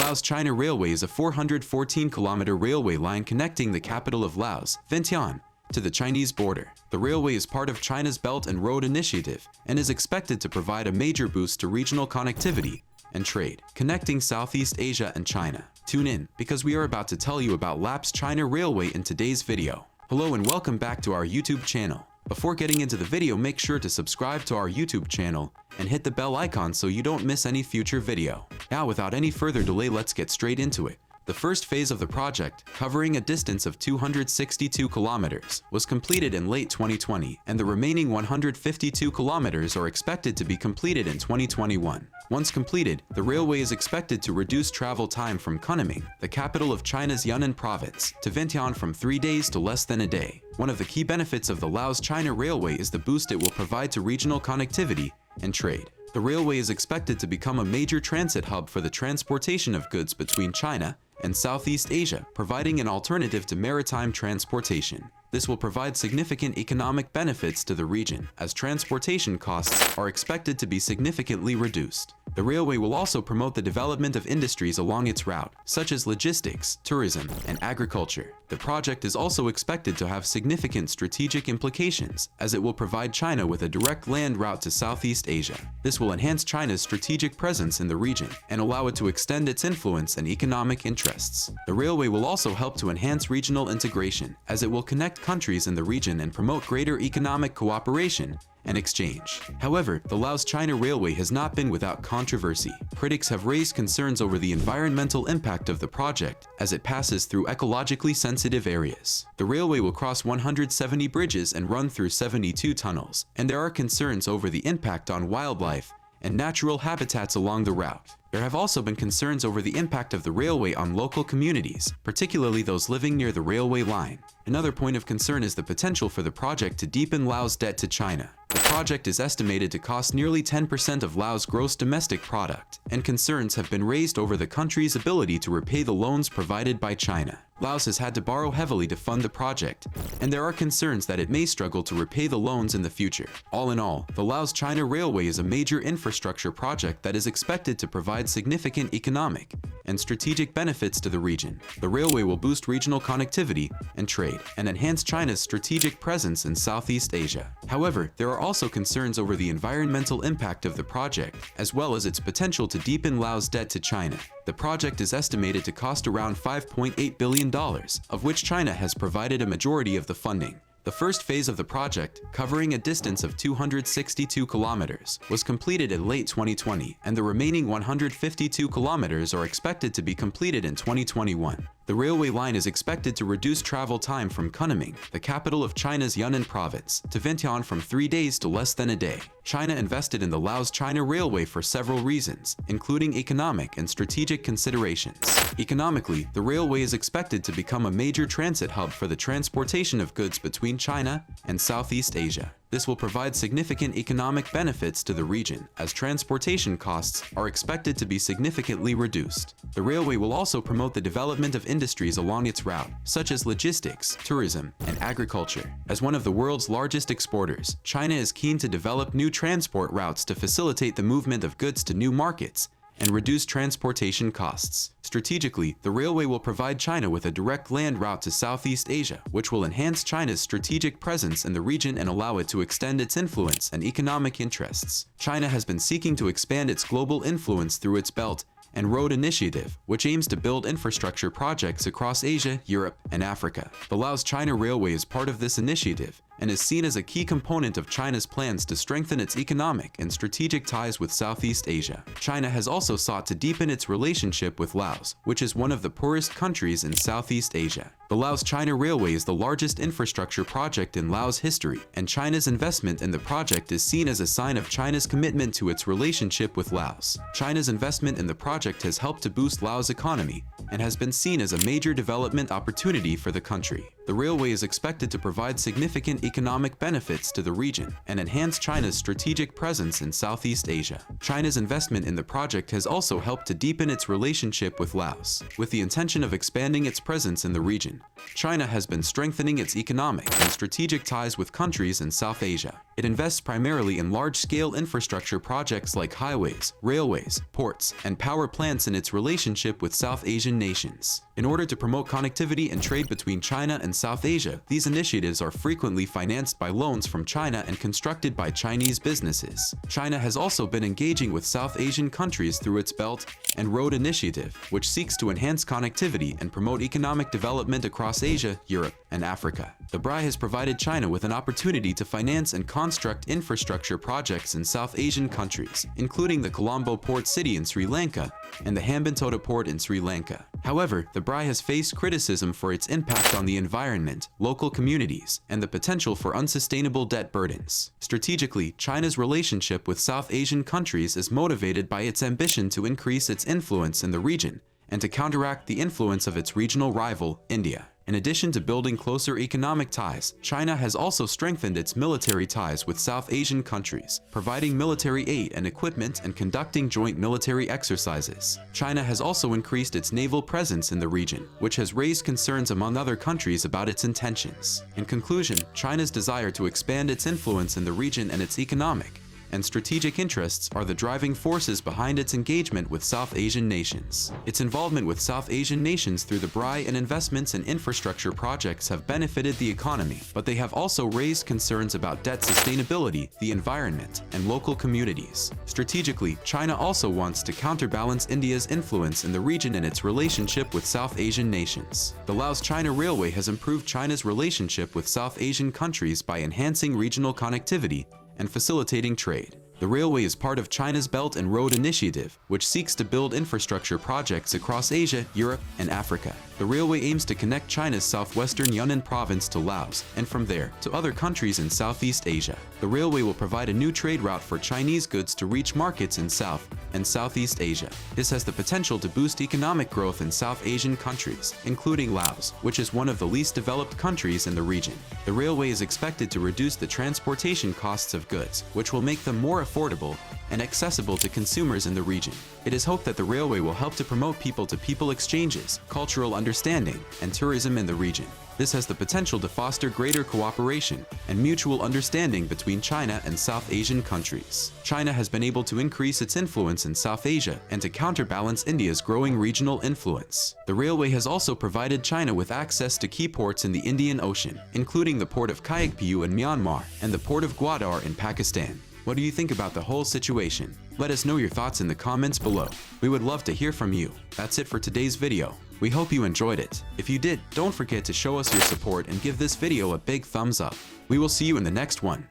Laos-China Railway is a 414-kilometer railway line connecting the capital of Laos, Vientiane, to the Chinese border. The railway is part of China's Belt and Road Initiative and is expected to provide a major boost to regional connectivity and trade, connecting Southeast Asia and China. Tune in, because we are about to tell you about Laos-China Railway in today's video. Hello and welcome back to our YouTube channel. Before getting into the video, make sure to subscribe to our YouTube channel and hit the bell icon so you don't miss any future video. Now, without any further delay, let's get straight into it. The first phase of the project, covering a distance of 262 kilometers, was completed in late 2020, and the remaining 152 kilometers are expected to be completed in 2021. Once completed, the railway is expected to reduce travel time from Kunming, the capital of China's Yunnan province, to Vientiane from 3 days to less than a day. One of the key benefits of the Laos-China Railway is the boost it will provide to regional connectivity and trade. The railway is expected to become a major transit hub for the transportation of goods between China and Southeast Asia, providing an alternative to maritime transportation. This will provide significant economic benefits to the region, as transportation costs are expected to be significantly reduced. The railway will also promote the development of industries along its route, such as logistics, tourism, and agriculture. The project is also expected to have significant strategic implications, as it will provide China with a direct land route to Southeast Asia. This will enhance China's strategic presence in the region and allow it to extend its influence and economic interests. The railway will also help to enhance regional integration, as it will connect countries in the region and promote greater economic cooperation and exchange. However, the Laos-China Railway has not been without controversy. Critics have raised concerns over the environmental impact of the project, as it passes through ecologically sensitive areas. The railway will cross 170 bridges and run through 72 tunnels, and there are concerns over the impact on wildlife and natural habitats along the route. There have also been concerns over the impact of the railway on local communities, particularly those living near the railway line. Another point of concern is the potential for the project to deepen Laos' debt to China. The project is estimated to cost nearly 10% of Laos' gross domestic product, and concerns have been raised over the country's ability to repay the loans provided by China. Laos has had to borrow heavily to fund the project, and there are concerns that it may struggle to repay the loans in the future. All in all, the Laos-China Railway is a major infrastructure project that is expected to provide significant economic and strategic benefits to the region. The railway will boost regional connectivity and trade, and enhance China's strategic presence in Southeast Asia. However, there are also concerns over the environmental impact of the project, as well as its potential to deepen Laos' debt to China. The project is estimated to cost around $5.8 billion, of which China has provided a majority of the funding. The first phase of the project, covering a distance of 262 kilometers, was completed in late 2020, and the remaining 152 kilometers are expected to be completed in 2021. The railway line is expected to reduce travel time from Kunming, the capital of China's Yunnan province, to Vientiane from 3 days to less than a day. China invested in the Laos-China Railway for several reasons, including economic and strategic considerations. Economically, the railway is expected to become a major transit hub for the transportation of goods between China and Southeast Asia. This will provide significant economic benefits to the region, as transportation costs are expected to be significantly reduced. The railway will also promote the development of industries along its route, such as logistics, tourism, and agriculture. As one of the world's largest exporters, China is keen to develop new transport routes to facilitate the movement of goods to new markets and reduce transportation costs. Strategically, the railway will provide China with a direct land route to Southeast Asia, which will enhance China's strategic presence in the region and allow it to extend its influence and economic interests. China has been seeking to expand its global influence through its Belt and Road Initiative, which aims to build infrastructure projects across Asia, Europe, and Africa. The Laos-China Railway is part of this initiative and is seen as a key component of China's plans to strengthen its economic and strategic ties with Southeast Asia. China has also sought to deepen its relationship with Laos, which is one of the poorest countries in Southeast Asia. The Laos-China Railway is the largest infrastructure project in Laos history, and China's investment in the project is seen as a sign of China's commitment to its relationship with Laos. China's investment in the project has helped to boost Laos' economy and has been seen as a major development opportunity for the country. The railway is expected to provide significant economic benefits to the region and enhance China's strategic presence in Southeast Asia. China's investment in the project has also helped to deepen its relationship with Laos, with the intention of expanding its presence in the region. China has been strengthening its economic and strategic ties with countries in South Asia. It invests primarily in large-scale infrastructure projects like highways, railways, ports, and power plants in its relationship with South Asian nations. In order to promote connectivity and trade between China and South Asia, these initiatives are frequently financed by loans from China and constructed by Chinese businesses. China has also been engaging with South Asian countries through its Belt and Road Initiative, which seeks to enhance connectivity and promote economic development across Asia, Europe, and Africa. The BRI has provided China with an opportunity to finance and construct infrastructure projects in South Asian countries, including the Colombo port city in Sri Lanka and the Hambantota port in Sri Lanka. However, the BRI has faced criticism for its impact on the environment, local communities, and the potential for unsustainable debt burdens. Strategically, China's relationship with South Asian countries is motivated by its ambition to increase its influence in the region and to counteract the influence of its regional rival, India. In addition to building closer economic ties, China has also strengthened its military ties with South Asian countries, providing military aid and equipment and conducting joint military exercises. China has also increased its naval presence in the region, which has raised concerns among other countries about its intentions. In conclusion, China's desire to expand its influence in the region and its economic and strategic interests are the driving forces behind its engagement with South Asian nations. Its involvement with South Asian nations through the BRI and investments in infrastructure projects have benefited the economy, but they have also raised concerns about debt sustainability, the environment, and local communities. Strategically, China also wants to counterbalance India's influence in the region and its relationship with South Asian nations. The Laos-China Railway has improved China's relationship with South Asian countries by enhancing regional connectivity and facilitating trade. The railway is part of China's Belt and Road Initiative, which seeks to build infrastructure projects across Asia, Europe, and Africa. The railway aims to connect China's southwestern Yunnan province to Laos, and from there to other countries in Southeast Asia. The railway will provide a new trade route for Chinese goods to reach markets in South and Southeast Asia. This has the potential to boost economic growth in South Asian countries, including Laos, which is one of the least developed countries in the region. The railway is expected to reduce the transportation costs of goods, which will make them more affordable and accessible to consumers in the region. It is hoped that the railway will help to promote people-to-people exchanges, cultural understanding, and tourism in the region. This has the potential to foster greater cooperation and mutual understanding between China and South Asian countries. China has been able to increase its influence in South Asia and to counterbalance India's growing regional influence. The railway has also provided China with access to key ports in the Indian Ocean, including the port of Kayakpiyu in Myanmar and the port of Gwadar in Pakistan. What do you think about the whole situation? Let us know your thoughts in the comments below. We would love to hear from you. That's it for today's video. We hope you enjoyed it. If you did, don't forget to show us your support and give this video a big thumbs up. We will see you in the next one.